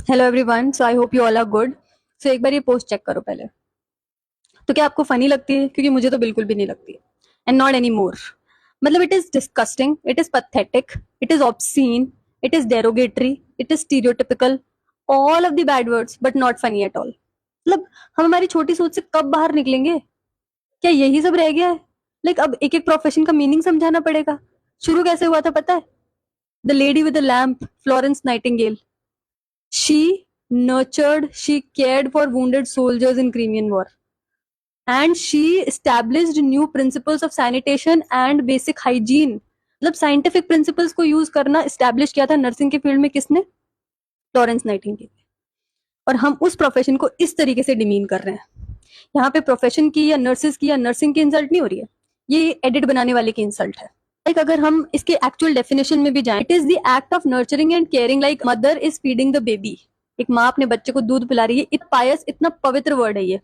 Hello everyone, so I hope you all are good. So एक बार ये post check करो पहले। तो क्या आपको फनी लगती है? क्योंकि मुझे तो बिल्कुल भी नहीं लगती है। And not any more. मतलब it is disgusting, it is pathetic, it is obscene, it is derogatory, it is stereotypical, all of the bad words but not funny at all. मतलब हम हमारी छोटी सोच से कब बाहर निकलेंगे? क्या यही सब रह गया है? अब एक एक प्रोफेशन का मीनिंग समझाना पड़ेगा। शुरू कैसे हुआ था पता है? The lady with the lamp, Florence Nightingale. She cared for wounded soldiers in Crimean War. And she established new principles of sanitation and basic hygiene. मतलब साइंटिफिक प्रिंसिपल्स को यूज करना एस्टैब्लिश किया था नर्सिंग के फील्ड में किसने? Florence Nightingale. और हम उस प्रोफेशन को इस तरीके से डिमीन कर रहे हैं। यहाँ पे प्रोफेशन की या नर्सेज की या नर्सिंग की इंसल्ट नहीं हो रही है, ये एडिट बनाने वाले की इंसल्ट है। अगर हम इसके एक्चुअल डेफिनेशन में भी जाएं, it is the act of nurturing and caring like mother is feeding the baby. एक माँ अपने बच्चे को दूध पिला रही है। इतना पायस, इतना पवित्र वर्ड है ये।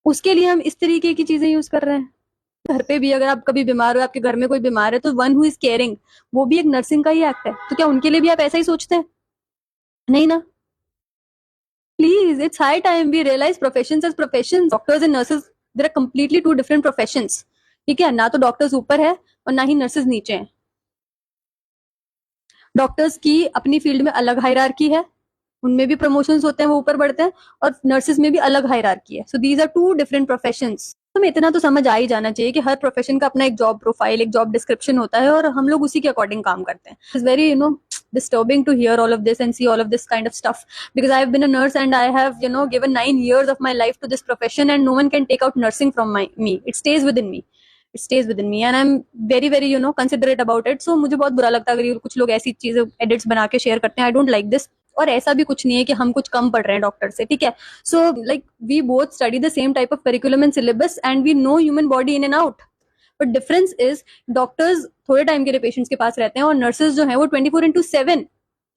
उसके लिए हम इस तरीके की चीजें यूज कर रहे हैं। घर पे भी अगर आप कभी बीमार हो, आपके घर में कोई बीमार है, तो वन हु इज केयरिंग, वो भी एक नर्सिंग का ही एक्ट है। तो क्या उनके लिए भी आप ऐसा ही सोचते हैं? नहीं ना। Please, it's high time we realise professions as professions. Doctors and nurses, there are completely two different professions. ठीक है ना? तो डॉक्टर्स ऊपर है और ना ही नर्सेज नीचे हैं। डॉक्टर्स की अपनी फील्ड में अलग हायरार्की है, उनमें भी प्रमोशंस होते हैं, वो ऊपर बढ़ते हैं। और नर्सेज में भी अलग हायरार्की है। So these are two different professions. हमें इतना तो समझ आ ही जाना चाहिए कि हर प्रोफेशन का अपना एक जॉब प्रोफाइल, एक जॉब डिस्क्रिप्शन होता है, और हम लोग उसी के अकॉर्डिंग काम करते हैं। It's very disturbing to hear all of this and see all of this kind of stuff, because I have been a nurse and I have given 9 years of my life to this profession, and no one can take out nursing from me. It stays within me. It stays within me and I'm very very considerate about it. So मुझे बहुत बुरा लगता है अगर कुछ लोग ऐसी चीजें एडिट्स बना के शेयर करते हैं। I don't like this. और ऐसा भी कुछ नहीं है कि हम कुछ कम पढ़ रहे हैं डॉक्टर से, ठीक है? So we both study the same type of curriculum and syllabus and we know human body in and out. But difference is, doctors थोड़े टाइम के लिए पेशेंट्स के पास रहते हैं, और नर्सेज जो है वो 24/7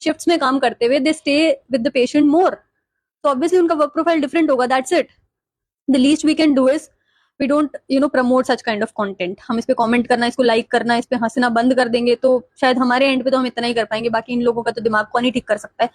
शिफ्ट्स में काम करते हुए they stay with the patient more. तो ऑब्वियसली उनका वर्क प्रोफाइल डिफरेंट होगा। That's it. The least we can do is, we don't promote such kind of content. हम इस पे कमेंट करना, इसको लाइक करना, इस पे हंसना बंद कर देंगे तो शायद हमारे एंड पे तो हम इतना ही कर पाएंगे। बाकी इन लोगों का तो दिमाग कौन ही ठीक कर सकता है।